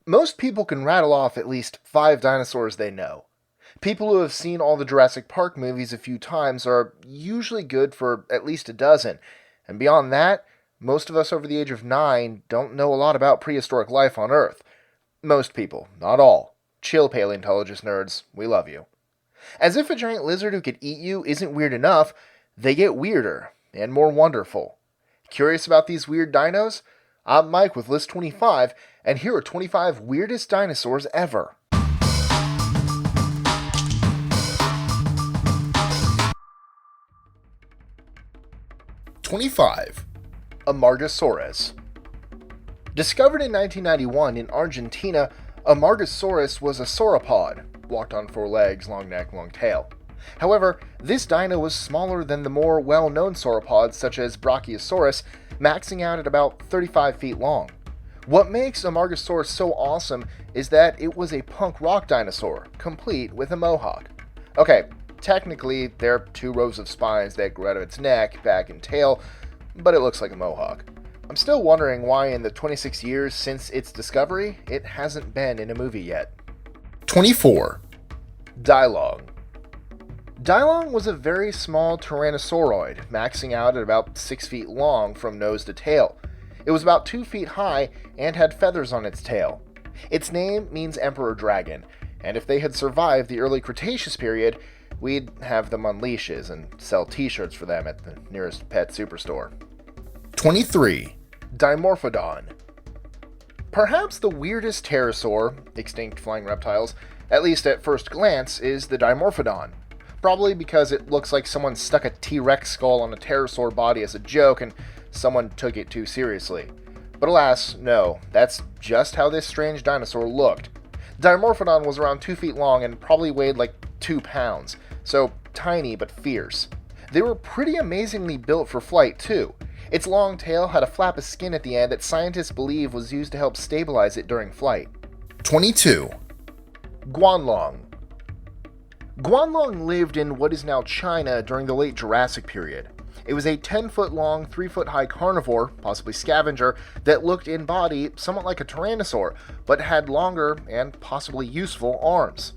Most people can rattle off at least 5 dinosaurs they know. People who have seen all the Jurassic Park movies a few times are usually good for at least a dozen, and beyond that, most of us over the age of 9 don't know a lot about prehistoric life on Earth. Most people, not all. Chill, paleontologist nerds, we love you. As if a giant lizard who could eat you isn't weird enough, they get weirder and more wonderful. Curious about these weird dinos? I'm Mike with List 25, and here are 25 weirdest dinosaurs ever. #25. Amargasaurus. Discovered in 1991 in Argentina, Amargasaurus was a sauropod, walked on 4 legs, long neck, long tail. However, this dino was smaller than the more well-known sauropods such as Brachiosaurus, maxing out at about 35 feet long. What makes Amargasaurus so awesome is that it was a punk rock dinosaur, complete with a mohawk. Okay, technically, there are 2 rows of spines that grow out of its neck, back, and tail, but it looks like a mohawk. I'm still wondering why in the 26 years since its discovery, it hasn't been in a movie yet. #24. Dilong. Dilong was a very small tyrannosauroid, maxing out at about 6 feet long from nose to tail. It was about 2 feet high and had feathers on its tail. Its name means Emperor Dragon, and if they had survived the early Cretaceous period, we'd have them on leashes and sell t-shirts for them at the nearest pet superstore. 23. Dimorphodon. Perhaps the weirdest pterosaur, extinct flying reptiles, at least at first glance, is the Dimorphodon. Probably because it looks like someone stuck a T-Rex skull on a pterosaur body as a joke and someone took it too seriously. But alas, no, that's just how this strange dinosaur looked. Dimorphodon was around 2 feet long and probably weighed like 2 pounds, so tiny but fierce. They were pretty amazingly built for flight too. Its long tail had a flap of skin at the end that scientists believe was used to help stabilize it during flight. 22. Guanlong. Guanlong lived in what is now China during the late Jurassic period. It was a 10-foot-long, 3-foot-high carnivore, possibly scavenger, that looked in body somewhat like a tyrannosaur, but had longer and possibly useful arms.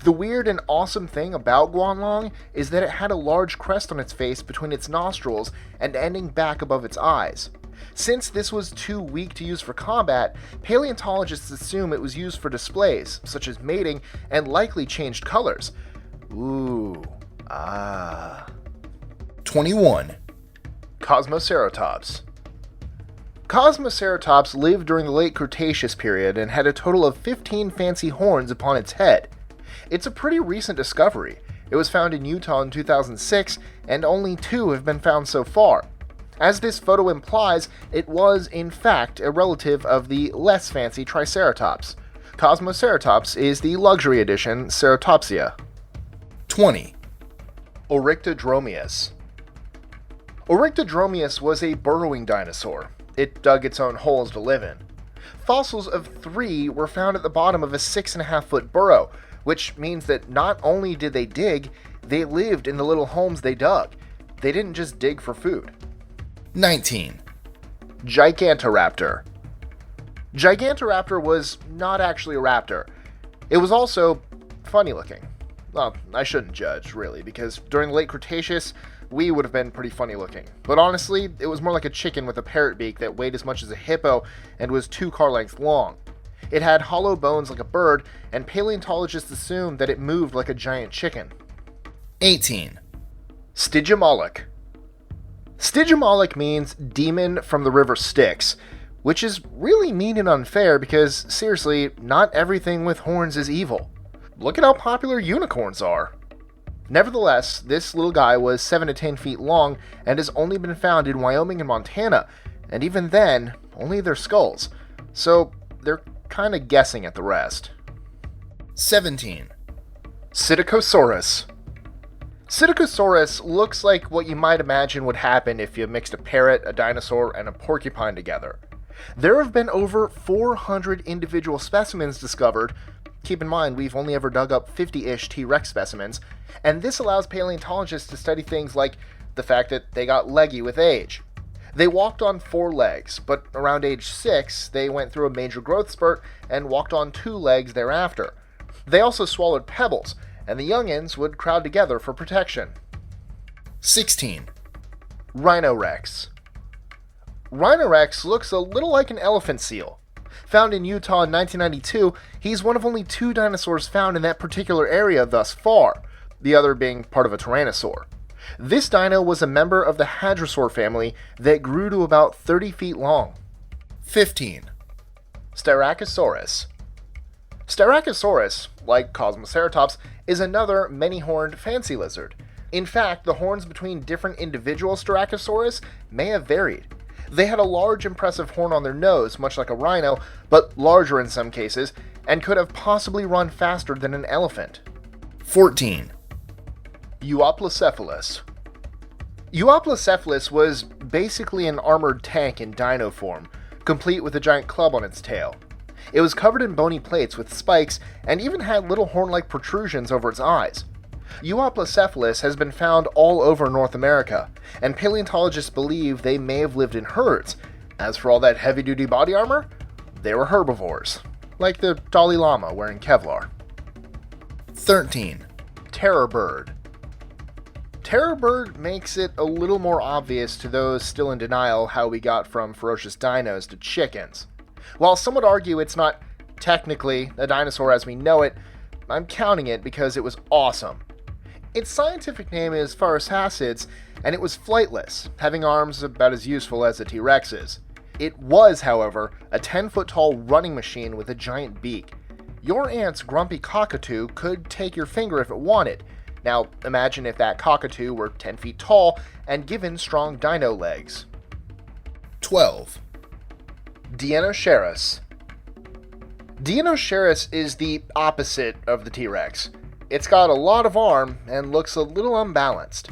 The weird and awesome thing about Guanlong is that it had a large crest on its face between its nostrils and ending back above its eyes. Since this was too weak to use for combat, paleontologists assume it was used for displays, such as mating, and likely changed colors. 21. Cosmoceratops. Cosmoceratops lived during the late Cretaceous period and had a total of 15 fancy horns upon its head. It's a pretty recent discovery. It was found in Utah in 2006, and only 2 have been found so far. As this photo implies, it was, in fact, a relative of the less fancy Triceratops. Cosmoceratops is the luxury edition Ceratopsia. 20. Oryctodromeus. Oryctodromeus was a burrowing dinosaur. It dug its own holes to live in. Fossils of 3 were found at the bottom of a 6.5-foot burrow, which means that not only did they dig, they lived in the little homes they dug. They didn't just dig for food. 19. Gigantoraptor. Gigantoraptor was not actually a raptor. It was also funny looking. Well, I shouldn't judge, really, because during the late Cretaceous, we would have been pretty funny looking. But honestly, it was more like a chicken with a parrot beak that weighed as much as a hippo and was 2 car lengths long. It had hollow bones like a bird, and paleontologists assumed that it moved like a giant chicken. 18. Stygimoloch. Stygimoloch means demon from the river Styx, which is really mean and unfair because, seriously, not everything with horns is evil. Look at how popular unicorns are. Nevertheless, this little guy was 7 to 10 feet long and has only been found in Wyoming and Montana, and even then, only their skulls. So, they're kinda guessing at the rest. 17. Psittacosaurus. Psittacosaurus looks like what you might imagine would happen if you mixed a parrot, a dinosaur, and a porcupine together. There have been over 400 individual specimens discovered. Keep in mind, we've only ever dug up 50-ish T-Rex specimens, and this allows paleontologists to study things like the fact that they got leggy with age. They walked on 4 legs, but around age 6, they went through a major growth spurt and walked on 2 legs thereafter. They also swallowed pebbles, and the youngins would crowd together for protection. 16. Rhino Rex. Rhino Rex looks a little like an elephant seal. Found in Utah in 1992, he's one of only 2 dinosaurs found in that particular area thus far, the other being part of a tyrannosaur. This dino was a member of the hadrosaur family that grew to about 30 feet long. 15. Styracosaurus. Styracosaurus, like Cosmoceratops, is another many-horned fancy lizard. In fact, the horns between different individual Styracosaurus may have varied. They had a large impressive horn on their nose, much like a rhino, but larger in some cases, and could have possibly run faster than an elephant. 14. Euoplocephalus. Euoplocephalus was basically an armored tank in dino form, complete with a giant club on its tail. It was covered in bony plates with spikes and even had little horn-like protrusions over its eyes. Euoplocephalus has been found all over North America, and paleontologists believe they may have lived in herds. As for all that heavy-duty body armor, they were herbivores, like the Dalai Lama wearing Kevlar. 13. Terror bird. Terror bird makes it a little more obvious to those still in denial how we got from ferocious dinos to chickens. While some would argue it's not technically a dinosaur as we know it, I'm counting it because it was awesome. Its scientific name is Pharosacids, and it was flightless, having arms about as useful as a T-Rex's. It was, however, a 10-foot-tall running machine with a giant beak. Your aunt's grumpy cockatoo could take your finger if it wanted. Now, imagine if that cockatoo were 10 feet tall and given strong dino legs. 12. Dinosaurus. Dinosaurus is the opposite of the T-Rex. It's got a lot of arm and looks a little unbalanced.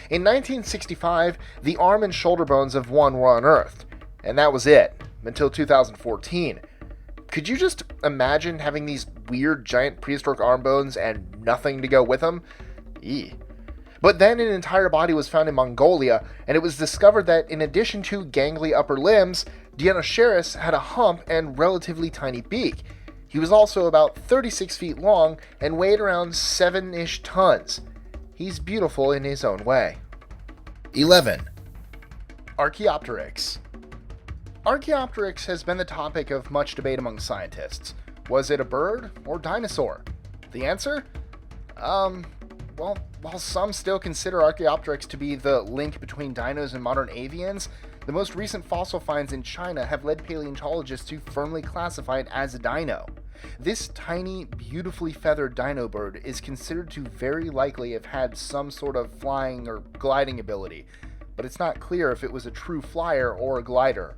In 1965, the arm and shoulder bones of one were unearthed, and that was it, until 2014. Could you just imagine having these weird giant prehistoric arm bones and nothing to go with them? Eee. But then an entire body was found in Mongolia, and it was discovered that in addition to gangly upper limbs, Dinosaurus had a hump and relatively tiny beak. He was also about 36 feet long and weighed around 7-ish tons. He's beautiful in his own way. 11. Archaeopteryx. Archaeopteryx has been the topic of much debate among scientists. Was it a bird or dinosaur? The answer? Well, while some still consider Archaeopteryx to be the link between dinos and modern avians, the most recent fossil finds in China have led paleontologists to firmly classify it as a dino. This tiny, beautifully feathered dino bird is considered to very likely have had some sort of flying or gliding ability, but it's not clear if it was a true flyer or a glider.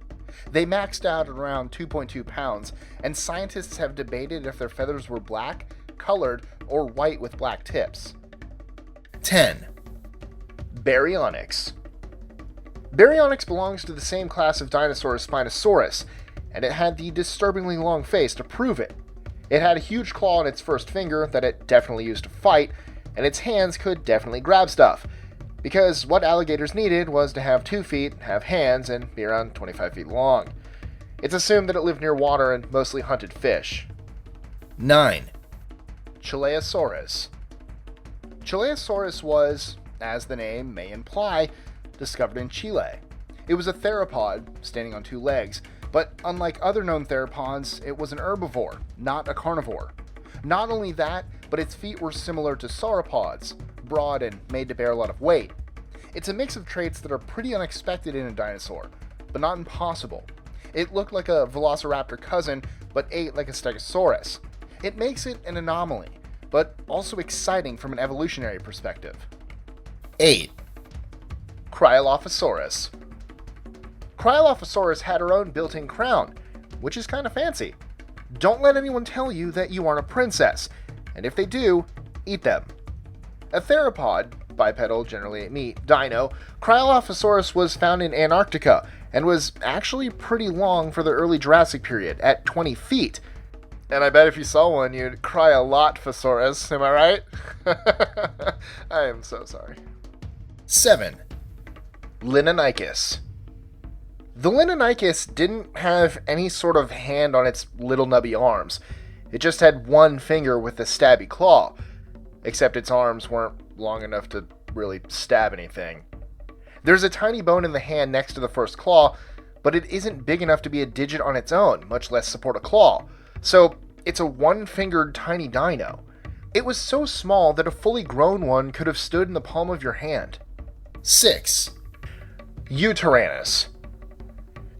They maxed out at around 2.2 pounds, and scientists have debated if their feathers were black, colored, or white with black tips. 10. Baryonyx. Baryonyx belongs to the same class of dinosaur as Spinosaurus, and it had the disturbingly long face to prove it. It had a huge claw on its first finger that it definitely used to fight, and its hands could definitely grab stuff, because what alligators needed was to have 2 feet, have hands, and be around 25 feet long. It's assumed that it lived near water and mostly hunted fish. 9. Shalay Asuras. Shalay Asuras was, as the name may imply, discovered in Chile. It was a theropod, standing on 2 legs, but unlike other known theropods, it was an herbivore, not a carnivore. Not only that, but its feet were similar to sauropods, broad and made to bear a lot of weight. It's a mix of traits that are pretty unexpected in a dinosaur, but not impossible. It looked like a velociraptor cousin, but ate like a stegosaurus. It makes it an anomaly, but also exciting from an evolutionary perspective. 8. Crylophosaurus. Crylophosaurus had her own built-in crown, which is kind of fancy. Don't let anyone tell you that you aren't a princess, and if they do, eat them. A theropod, bipedal, generally ate meat, dino, Crylophosaurus was found in Antarctica and was actually pretty long for the early Jurassic period, at 20 feet. And I bet if you saw one, you'd cry a lot, Phasaurus, am I right? I am so sorry. 7. Linonicus. The Linonychus didn't have any sort of hand on its little nubby arms. It just had one finger with a stabby claw, except its arms weren't long enough to really stab anything. There's a tiny bone in the hand next to the first claw, but it isn't big enough to be a digit on its own, much less support a claw. So it's a one-fingered tiny dino. It was so small that a fully grown one could have stood in the palm of your hand. 6. Eutyrannus.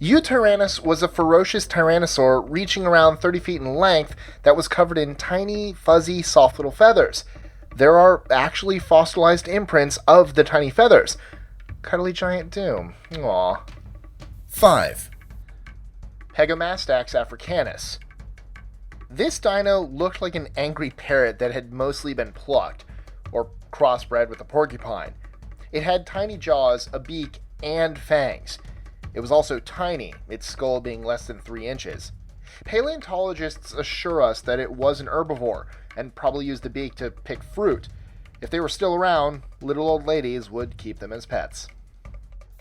Eutyrannus was a ferocious tyrannosaur reaching around 30 feet in length that was covered in tiny, fuzzy, soft little feathers. There are actually fossilized imprints of the tiny feathers. Cuddly giant doom. Aww. 5. Pegomastax africanus. This dino looked like an angry parrot that had mostly been plucked, or crossbred with a porcupine. It had tiny jaws, a beak, and fangs. It was also tiny, its skull being less than 3 inches. Paleontologists assure us that it was an herbivore, and probably used the beak to pick fruit. If they were still around, little old ladies would keep them as pets.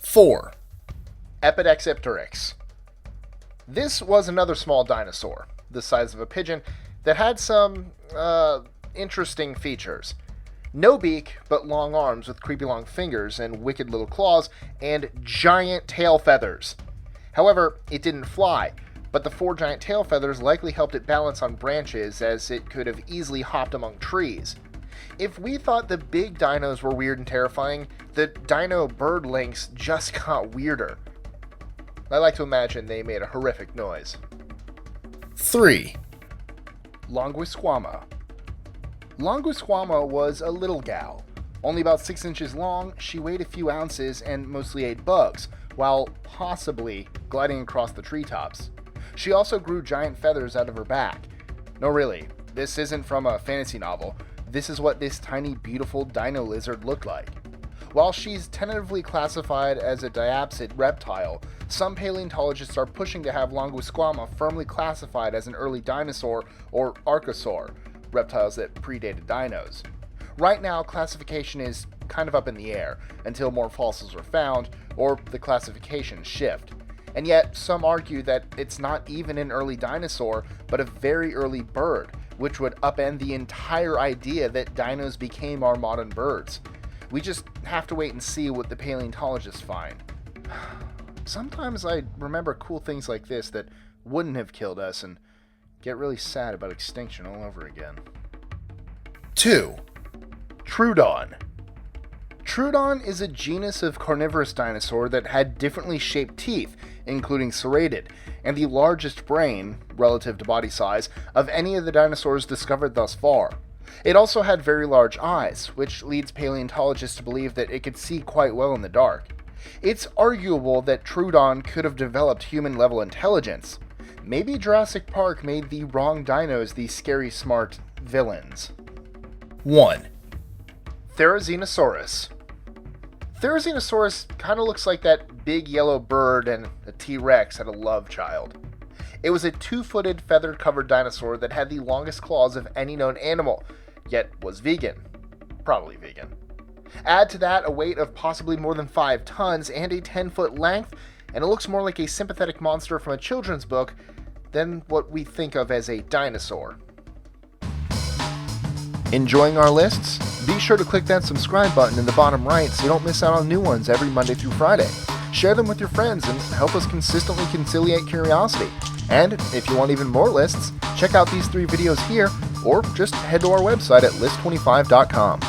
4. Epidexipteryx. This was another small dinosaur, the size of a pigeon, that had some, interesting features. No beak, but long arms with creepy long fingers and wicked little claws, and giant tail feathers. However, it didn't fly, but the 4 giant tail feathers likely helped it balance on branches, as it could have easily hopped among trees. If we thought the big dinos were weird and terrifying, the dino bird lynx just got weirder. I like to imagine they made a horrific noise. 3. Longuisquama. Longuisquama was a little gal. Only about 6 inches long, she weighed a few ounces and mostly ate bugs, while possibly gliding across the treetops. She also grew giant feathers out of her back. No, really, this isn't from a fantasy novel. This is what this tiny, beautiful dino lizard looked like. While she's tentatively classified as a diapsid reptile, some paleontologists are pushing to have Longuisquama firmly classified as an early dinosaur or archosaur, reptiles that predated dinos. Right now, classification is kind of up in the air until more fossils are found or the classifications shift. And yet, some argue that it's not even an early dinosaur, but a very early bird, which would upend the entire idea that dinos became our modern birds. We just have to wait and see what the paleontologists find. Sometimes I remember cool things like this that wouldn't have killed us and get really sad about extinction all over again. 2. Troodon. Troodon is a genus of carnivorous dinosaur that had differently shaped teeth, including serrated, and the largest brain, relative to body size, of any of the dinosaurs discovered thus far. It also had very large eyes, which leads paleontologists to believe that it could see quite well in the dark. It's arguable that Troodon could have developed human-level intelligence. Maybe Jurassic Park made the wrong dinos the scary smart villains. 1. Therizinosaurus. Therizinosaurus kind of looks like that big yellow bird and a T-Rex had a love child. It was a 2-footed, feather-covered dinosaur that had the longest claws of any known animal, yet was vegan. Probably vegan. Add to that a weight of possibly more than 5 tons and a 10-foot length, and it looks more like a sympathetic monster from a children's book than what we think of as a dinosaur. Enjoying our lists? Be sure to click that subscribe button in the bottom right so you don't miss out on new ones every Monday through Friday. Share them with your friends and help us consistently conciliate curiosity. And if you want even more lists, check out these 3 videos here, or just head to our website at list25.com.